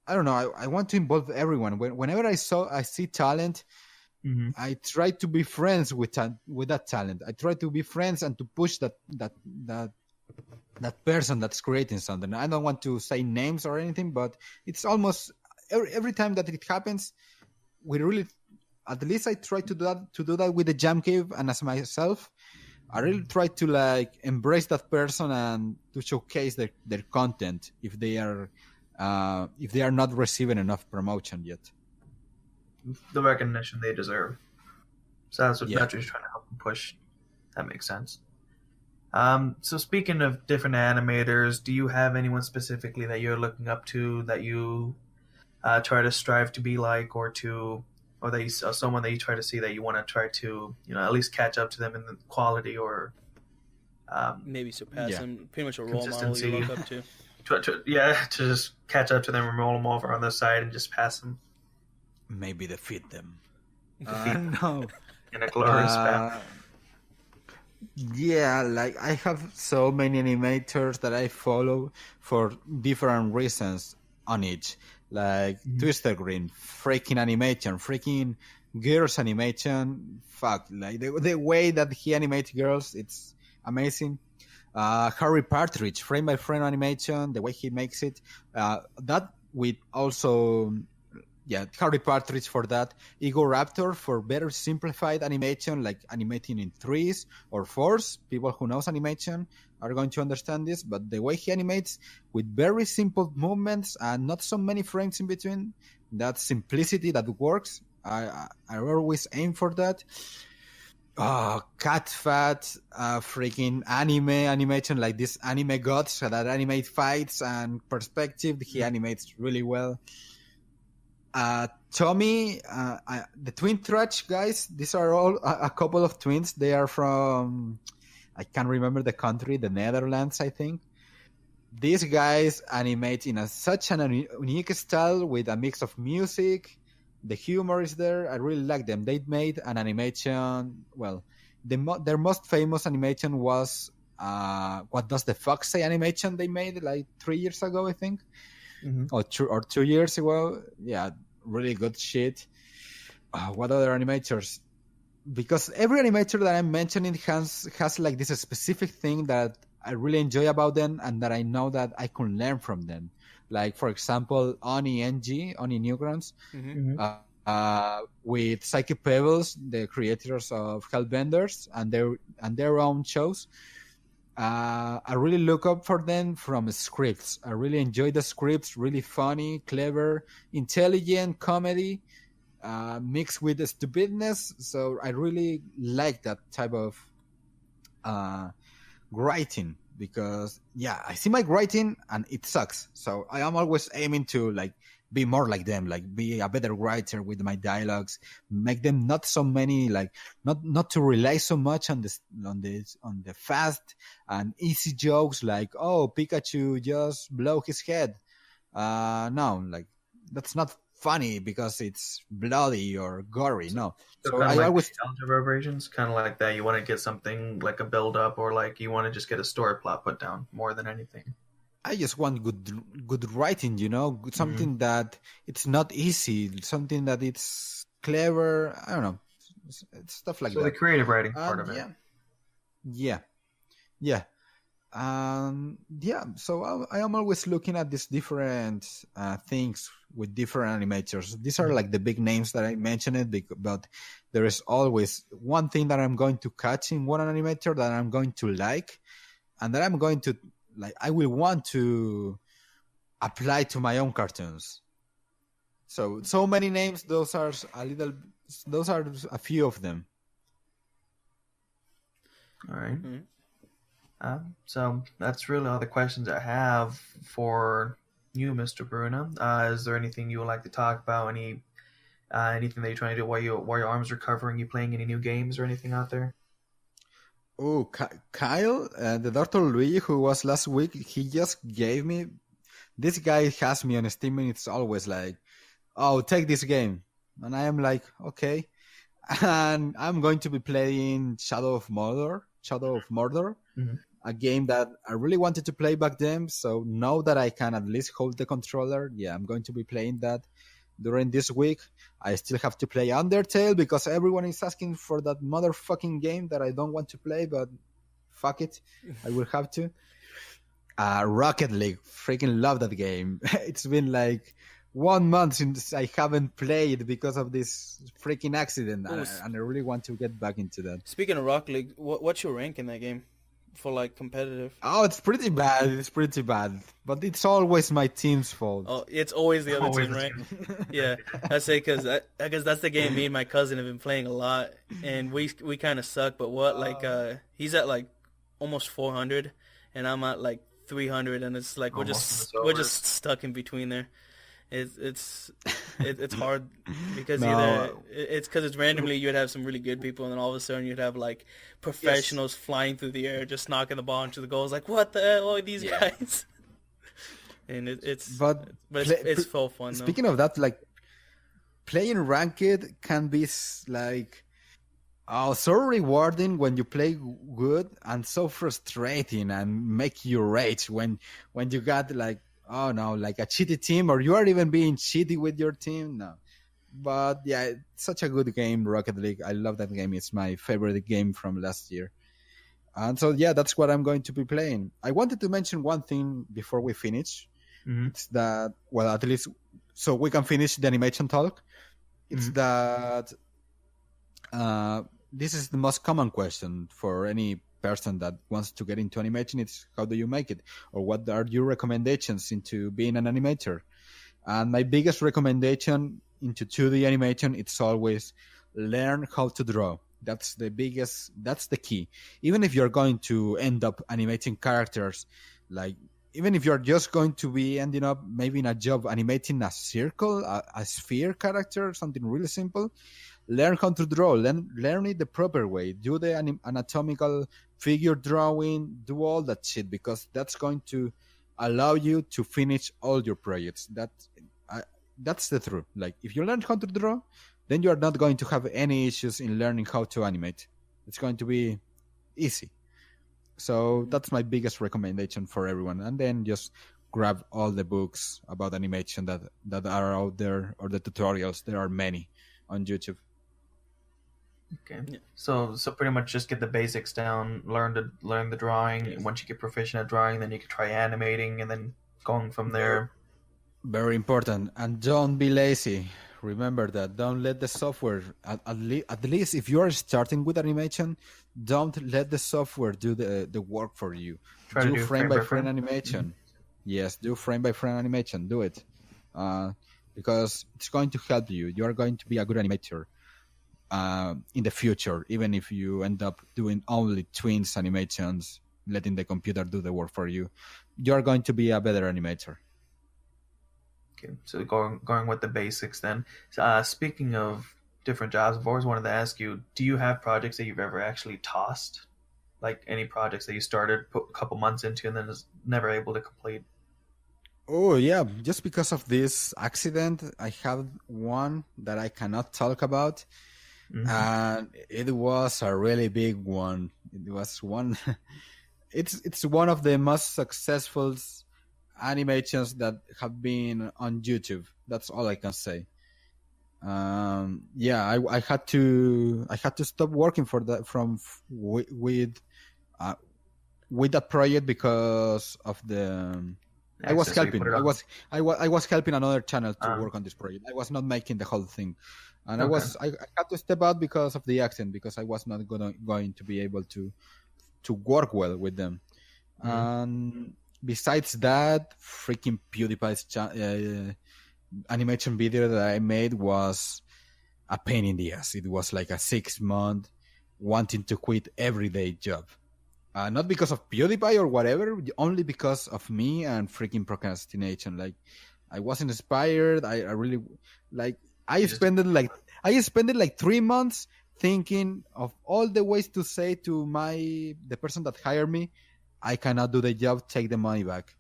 I don't know, I want to involve everyone. Whenever I see talent, Mm-hmm. I try to be friends with that talent. I try to be friends and to push that person that's creating something. I don't want to say names or anything, but it's almost every time that it happens, we really, at least I try to do that with the Jam Cave, and as myself, I really try to like embrace that person and to showcase their content if they are not receiving enough promotion yet. The recognition they deserve. So that's what Yeah. you're trying to help them push. That makes sense. So speaking of different animators, do you have anyone specifically that you're looking up to that you try to strive to be like, or that you someone that you try to see that you want to try to at least catch up to them in the quality, or Maybe surpass Yeah. them. Pretty much a role model Consistency. you look up to. to just catch up to them and roll them over on their side and just pass them Maybe defeat them. Defeat No. in a glorious path. Yeah, like I have so many animators that I follow for different reasons on each. Like Twister Green, freaking animation, freaking girls animation. Fuck, like the way that he animates girls, it's amazing. Harry Partridge, frame by frame animation, the way he makes it. That with also, Harry Partridge for that. Ego Raptor for better simplified animation, like animating in 3s or 4s. People who knows animation are going to understand this, but the way he animates with very simple movements and not so many frames in between, that simplicity that works. I always aim for that. Cat Fat, freaking anime animation, like this anime gods that animate fights and perspective. He animates really well. Tommy, the Twin Trash guys, these are all a couple of twins. They are from, I can't remember the country, the Netherlands, I think. These guys animate in such an unique style with a mix of music. The humor is there. I really like them. They made an animation. Well, their most famous animation was What Does the Fox Say animation they made like 3 years ago, I think. Or 2 years ago. Yeah, really good shit. What other animators? Because every animator that I'm mentioning has like this specific thing that I really enjoy about them and that I know that I can learn from them. Like, for example, Oni Newgrounds. with Psychic Pebbles, the creators of Hellbenders, and their own shows. I really look up for them from scripts. I really enjoy the scripts, really funny, clever, intelligent comedy, mixed with the stupidness. So I really like that type of writing, because I see my writing and it sucks. So I am always aiming to be more like them, be a better writer with my dialogues, make them not so many, not to rely so much on the fast and easy jokes like, oh, Pikachu just blow his head. No, that's not funny because it's bloody or gory. No. So I always algebra versions, kind of like that. You want to get something like a build up, or you want to just get a story plot put down more than anything. I just want good writing, something that it's not easy, something that it's clever. I don't know, it's stuff like that. So the creative writing part of it. Yeah. So I am always looking at these different things with different animators. These are the big names that I mentioned, but there is always one thing that I'm going to catch in one animator that I'm going to like, and that I'm going to I will want to apply to my own cartoons. So many names. Those are a few of them. All right. So that's really all the questions I have for you, Mr. Hbruna. Is there anything you would like to talk about? Anything that you're trying to do while your arms are recovering? You playing any new games or anything out there? Oh, Kyle, the Dr. Luigi who was last week, he just gave me... This guy has me on Steam, and it's always oh, take this game. And I am okay. And I'm going to be playing Shadow of Mordor, a game that I really wanted to play back then. So now that I can at least hold the controller, I'm going to be playing that during this week. I still have to play Undertale because everyone is asking for that motherfucking game that I don't want to play, but fuck it, I will have to. Rocket League, freaking love that game. It's been 1 month since I haven't played because of this freaking accident, and I really want to get back into that. Speaking of Rocket League, what's your rank in that game for competitive? Oh, it's pretty bad. But it's always my team's fault. Oh, it's always the other team, right? Yeah, I say because that's the game me and my cousin have been playing a lot, and we kind of suck. But he's at almost 400, and I'm at 300, and it's we're just stuck in between there. It's hard because it's randomly you'd have some really good people, and then all of a sudden you'd have professionals flying through the air just knocking the ball into the goals. What the hell are these guys? And it's so fun. Speaking of that, playing ranked can be so rewarding when you play good, and so frustrating and make you rage when you got oh no, a cheaty team, or you are even being cheaty with your team. No, but it's such a good game, Rocket League. I love that game. It's my favorite game from last year. And so that's what I'm going to be playing. I wanted to mention one thing before we finish. Mm-hmm. It's that, well, at least so we can finish the animation talk. It's that this is the most common question for any person that wants to get into animation. It's how do you make it, or what are your recommendations into being an animator? And my biggest recommendation into 2D animation, it's always learn how to draw. That's the key. Even if you're going to end up animating characters, even if you're just going to be ending up maybe in a job animating a circle, a sphere character, something really simple, learn how to draw, learn it the proper way, do the anatomical figure drawing, do all that shit, because that's going to allow you to finish all your projects. That's the truth. If you learn how to draw, then you are not going to have any issues in learning how to animate. It's going to be easy. So that's my biggest recommendation for everyone. And then just grab all the books about animation that are out there, or the tutorials. There are many on YouTube. Okay. Yeah. So pretty much just get the basics down, learn the drawing. Yes. Once you get proficient at drawing, then you can try animating, and then going from there. Very important. And don't be lazy. remember that. Don't let the software, at least if you are starting with animation, don't let the software do the work for you. Try to Do do frame frame by by frame frame. animation. Yes, do frame by frame animation. Do it. Because it's going to help you. You are going to be a good animator in the future, even if you end up doing only twins animations, letting the computer do the work for you. You are going to be a better animator. Okay, so going with the basics then. Speaking of different jobs, I've always wanted to ask you: do you have projects that you've ever actually tossed? Like any projects that you started, put a couple months into, and then is never able to complete? Oh yeah, just because of this accident, I have one that I cannot talk about, and it was a really big one. It was one. It's one of the most successful animations that have been on YouTube. That's all I can say. Yeah, I had to stop working for that uh, with that project because of the. I was Access, so you put helping. it on. I was helping another channel to Um, work on this project. I was not making the whole thing, and okay. I had to step out because of the accident, because I was not going to be able to work well with them. And besides that, freaking PewDiePie's animation video that I made was a pain in the ass. It was like a 6 month wanting to quit everyday job. Not because of PewDiePie or whatever, only because of me and freaking procrastination. Like, I wasn't inspired. I really like. I spent it like 3 months thinking of all the ways to say to the person that hired me, I cannot do the job. Take the money back.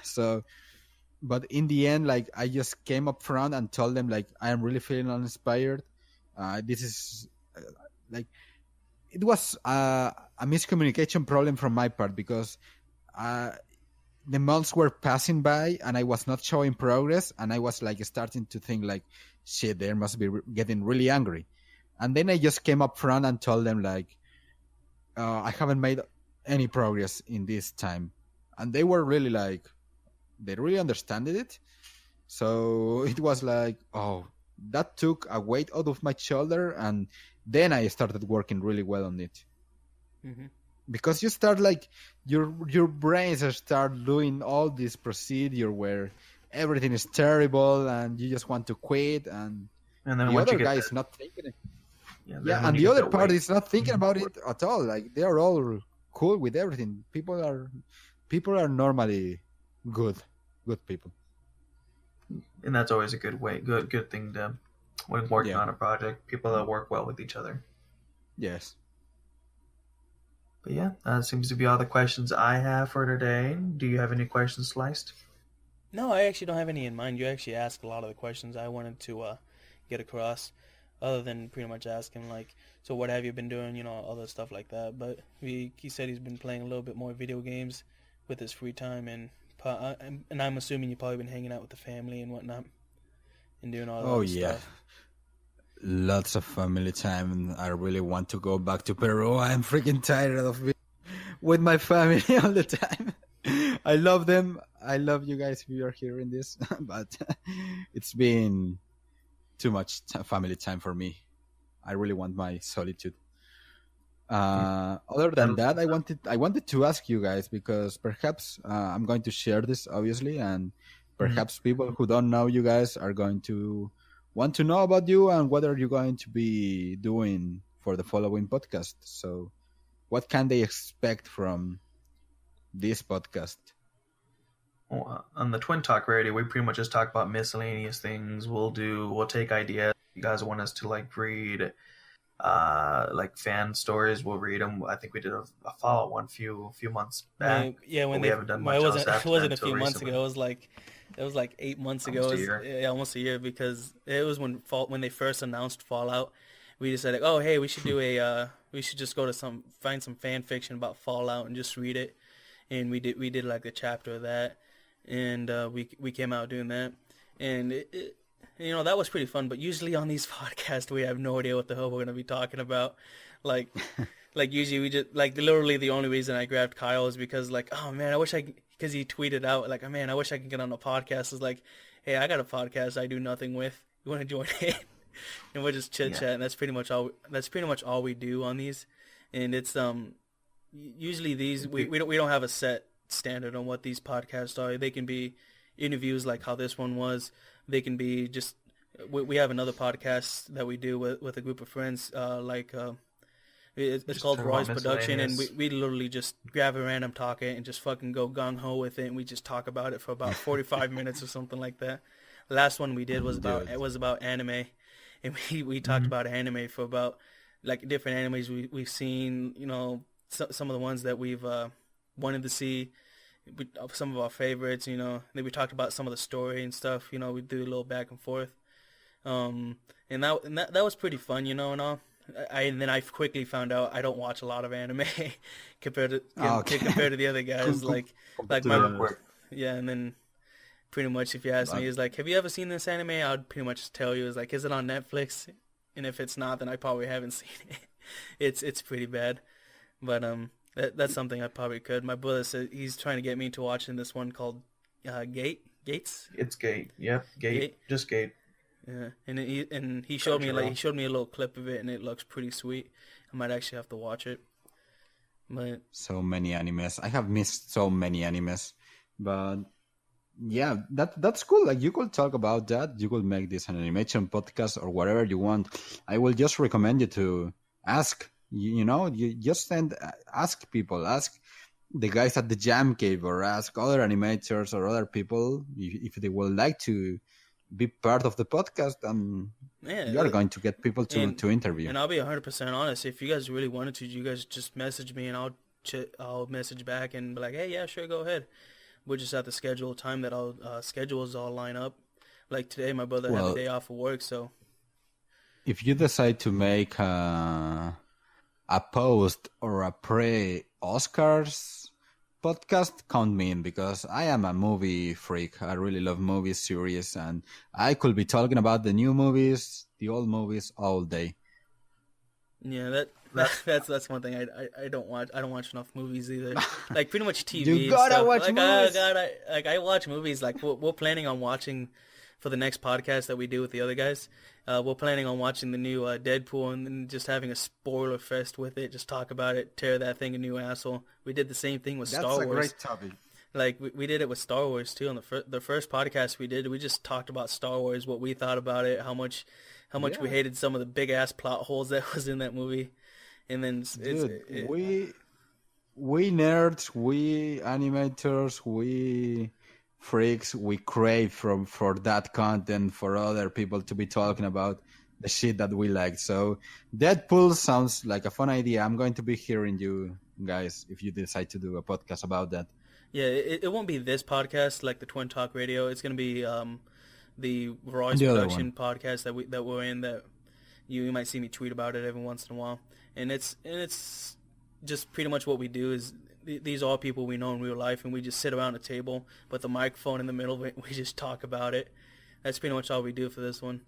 So, but in the end, like, I just came up front and told them, like, I am really feeling uninspired. This is like, it was a miscommunication problem from my part, because the months were passing by and I was not showing progress, and I was like starting to think like, shit, they must be getting really angry. And then I just came up front and told them, like, I haven't made any progress in this time. And they were really like, they really understood it. So it was like, oh, that took a weight out of my shoulder, and then I started working really well on it. Because you start like your brains start doing all this procedure where everything is terrible and you just want to quit, and then the once you other get guy that, is not thinking it. then Yeah, when and you the get other that part weight, is not thinking about it at all. Like, they are all cool with everything. People are normally good people. and that's always a good thing to when working Yeah. on a project. People that work well with each other. Yes. But yeah, that seems to be all the questions I have for today. Do you have any questions, Sliced? No, I actually don't have any in mind. You actually asked a lot of the questions I wanted to get across, other than pretty much asking like, so what have you been doing, all that stuff like that. But he said he's been playing a little bit more video games with his free time, and I'm assuming you've probably been hanging out with the family and whatnot, and doing all that Oh other yeah. stuff. Lots of family time. I really want to go back to Peru. I'm freaking tired of being with my family all the time. I love them. I love you guys if you are hearing this, but it's been too much family time for me. I really want my solitude. Other than that, I wanted to ask you guys, because perhaps I'm going to share this obviously, and perhaps people who don't know you guys are going to want to know about you and what are you going to be doing for the following podcast. So, what can they expect from this podcast? On the Twin Talk Radio, we pretty much just talk about miscellaneous things. We'll take ideas. You guys want us to like read like fan stories, we'll read them. I think we did a Fallout one few months back. Yeah, when we haven't done much else after it wasn't that a few until months recently. ago. It was like 8 months ago. Almost a year, because it was when they first announced Fallout. We decided, oh hey, we should do we should just go to find some fan fiction about Fallout and just read it. And we did like a chapter of that, and we came out doing that, and that was pretty fun. But usually on these podcasts, we have no idea what the hell we're gonna be talking about. Like, like usually we just like literally the only reason I grabbed Kyle is because like, oh man, because he tweeted out like, oh man, I wish I could get on a podcast. It's like, hey, I got a podcast I do nothing with, You want to join in? And we'll just chit chat, and that's pretty much all. That's pretty much all we do on these. And it's usually these we don't have a set standard on what these podcasts are. They can be interviews like how this one was. They can be just we have another podcast that we do with a group of friends it's called Roy's Production, and we literally just grab a random topic and just fucking go gung-ho with it, and we just talk about it for about 45 minutes or something like that. The last one we did was about anime, and we talked about anime for about like different animes we've seen, you know, some of the ones that we've wanted to see, some of our favorites, you know. Then we talked about some of the story and stuff, you know. We do a little back and forth, and that was pretty fun, you know, and all. And then I quickly found out I don't watch a lot of anime compared to the other guys. And then pretty much if you ask me, it's like, have you ever seen this anime? I would pretty much tell you, is like, is it on Netflix? And if it's not, then I probably haven't seen it. It's pretty bad, but that's something I probably could. My brother said he's trying to get me into watching this one called Gates. It's Gate. Yep, Gate. Just Gate. Yeah, and he showed me a little clip of it, and it looks pretty sweet. I might actually have to watch it. But so many animes. I have missed so many animes, but yeah, that's cool. Like, you could talk about that. You could make this an animation podcast or whatever you want. I will just recommend you to ask. You know, you just ask people, ask the guys at the Jam Cave, or ask other animators or other people if they would like to be part of the podcast, and you are going to get people to interview. And I'll be 100% honest. If you guys really wanted to, you guys just message me, and I'll message back and be like, hey, yeah, sure, go ahead. We'll just have to schedule a time that our schedules all line up. Like today, my brother had a day off of work, so if you decide to make a post or a pre-Oscars podcast, count me in, because I am a movie freak. I really love movies, series, and I could be talking about the new movies, the old movies all day. Yeah, that's one thing I don't watch. I don't watch enough movies either. Like pretty much TV. You gotta stuff. watch movies. I watch movies. Like we're planning on watching for the next podcast that we do with the other guys. We're planning on watching the new Deadpool, and then just having a spoiler fest with it. Just talk about it, tear that thing a new asshole. We did the same thing with Star Wars. That's a great topic. Like we did it with Star Wars too. On the first podcast we did, we just talked about Star Wars, what we thought about it, how much we hated some of the big ass plot holes that was in that movie. And then we nerds, we animators, we freaks, we crave for that content, for other people to be talking about the shit that we like. So Deadpool sounds like a fun idea. I'm going to be hearing you guys if you decide to do a podcast about that. Yeah, it won't be this podcast like the Twin Talk Radio. It's going to be the Roy's Production podcast that we're in, that you might see me tweet about it every once in a while. And it's just pretty much what we do is these are all people we know in real life, and we just sit around a table with a microphone in the middle of it. We just talk about it. That's pretty much all we do for this one.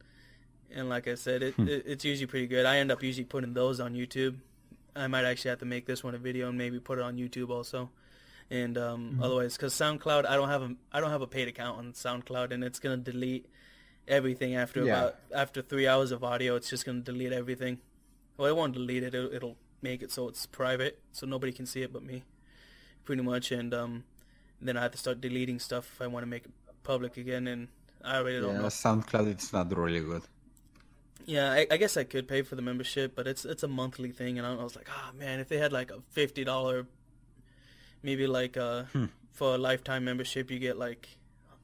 And like I said, it's usually pretty good. I end up usually putting those on YouTube. I might actually have to make this one a video and maybe put it on YouTube also. And otherwise, because SoundCloud, I don't have a paid account on SoundCloud, and it's gonna delete everything after 3 hours of audio. It's just gonna delete everything. Well, it won't delete it. It'll make it so it's private, so nobody can see it but me, pretty much. And then I have to start deleting stuff if I want to make it public again. And I really don't know. SoundCloud, it's not really good. Yeah, I guess I could pay for the membership, but it's a monthly thing, and I was like, man, if they had like a $50, maybe like for a lifetime membership, you get like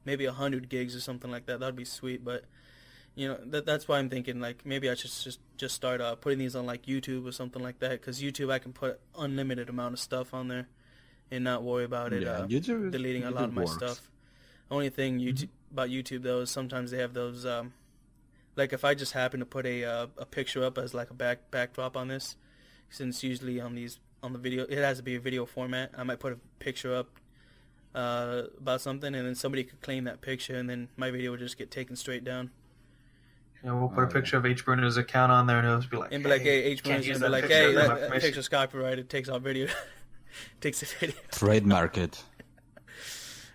maybe 100 gigs or something like that. That'd be sweet. But you know, that's why I'm thinking like maybe I should just start putting these on like YouTube or something like that, because YouTube I can put unlimited amount of stuff on there and not worry about it deleting a lot of my stuff. Only thing about YouTube though is sometimes they have those like if I just happen to put a picture up as like a backdrop on this, since usually on the video it has to be a video format, I might put a picture up about something, and then somebody could claim that picture, and then my video would just get taken straight down. And we'll put a picture of Hbruna's account on there, and it'll just be like, hey, Hbruna's just be like, hey, that picture's copyrighted, takes our video, takes the video. Trademark it.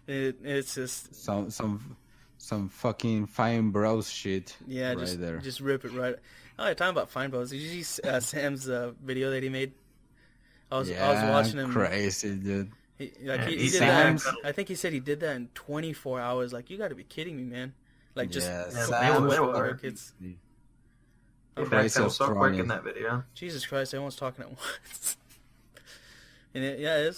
It's just some some fucking fine bros shit. Yeah, right there. just rip it right. Oh, you're talking about fine bros. Did you see Sam's video that he made? I was watching him. Crazy, dude. He And did he's that. Sam's- I think he said he did that in 24 hours. Like, you got to be kidding me, man. Like, just Yeah, Yeah, Sam they were- work. it's In Crazy fact, I was so quick Australian. in that video. Jesus Christ, everyone's talking at once. And Yeah,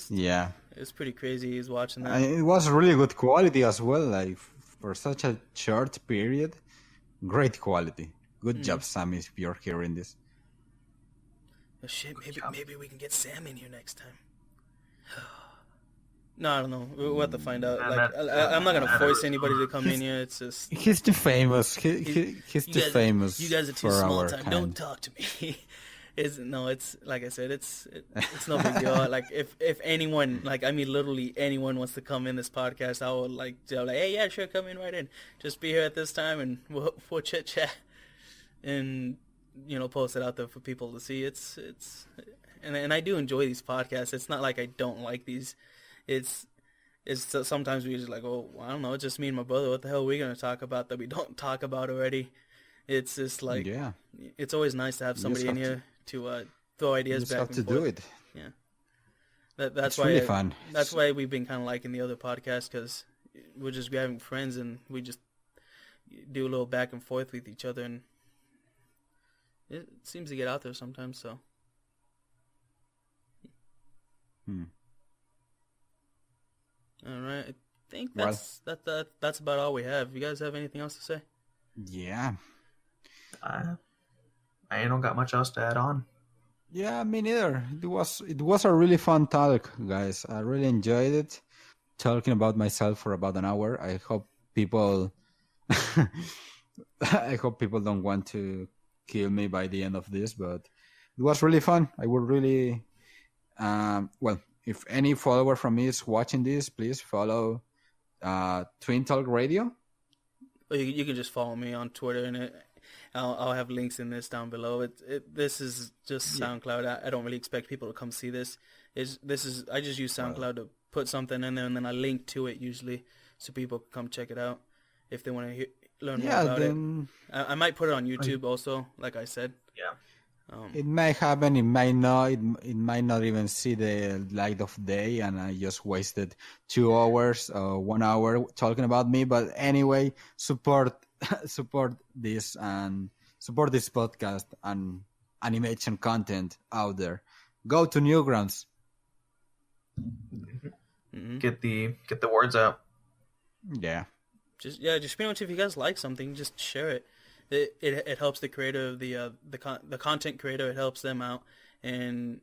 it's pretty crazy. He's watching that. and it was really good quality as well. Like for such a short period, great quality. Good job, Sam, if you're hearing this. Oh, shit, maybe we can get Sam in here next time. No, I don't know. We'll have to find out. Yeah, Like, I'm not gonna force anybody to come in here. It's just He's too famous. He's too famous. You guys are too for small our time. kind. Don't talk to me. It's like I said. It's no big deal. Like if anyone, like I mean, literally anyone wants to come in this podcast, I will like hey, yeah, sure, come in right in. Just be here at this time, and we'll chit chat, and post it out there for people to see. And I do enjoy these podcasts. It's not like I don't like these. It's sometimes we just like, oh, I don't know, it's just me and my brother. What the hell are we gonna talk about that we don't talk about already? It's just like, Yeah, it's always nice to have somebody in here to throw ideas just back have and to forth. do it. That's It's why really fun. That's why we've been kind of liking the other podcasts, because we're just grabbing friends and we just do a little back and forth with each other, and it seems to get out there sometimes. So. All right, I think that's about all we have. You guys have anything else to say? Yeah. I don't got much else to add on. Yeah, me neither. It was a really fun talk, guys. I really enjoyed it. Talking about myself for about an hour. I hope people don't want to kill me by the end of this, but it was really fun. I would really well, if any follower from me is watching this, please follow Twin Talk Radio. Well, you can just follow me on Twitter, and I'll have links in this down below. This is just SoundCloud. I don't really expect people to come see this. I just use SoundCloud to put something in there, and then I link to it usually, so people can come check it out if they want to learn more about it. I might put it on YouTube also, like I said. Yeah. It may happen, it might not. It might not even see the light of day, and I just wasted 2 hours, 1 hour talking about me. But anyway, support this and support this podcast and animation content out there. Go to Newgrounds. Mm-hmm. Get the words out. Yeah. Just pretty much, if you guys like something, just share it. It helps the creator of the content creator. It helps them out, and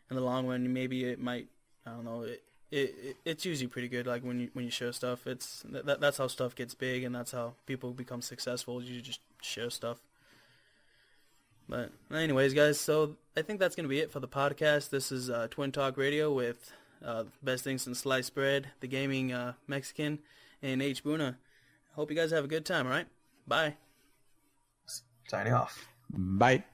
in the long run, maybe it might, I don't know. It's usually pretty good. Like when you share stuff, that's how stuff gets big, and that's how people become successful. You just share stuff. But anyways, guys, so I think that's gonna be it for the podcast. This is Twin Talk Radio with Best Things in Sliced Bread, the gaming Mexican, and Hbruna. Hope you guys have a good time. All right, bye. Signing off. Bye.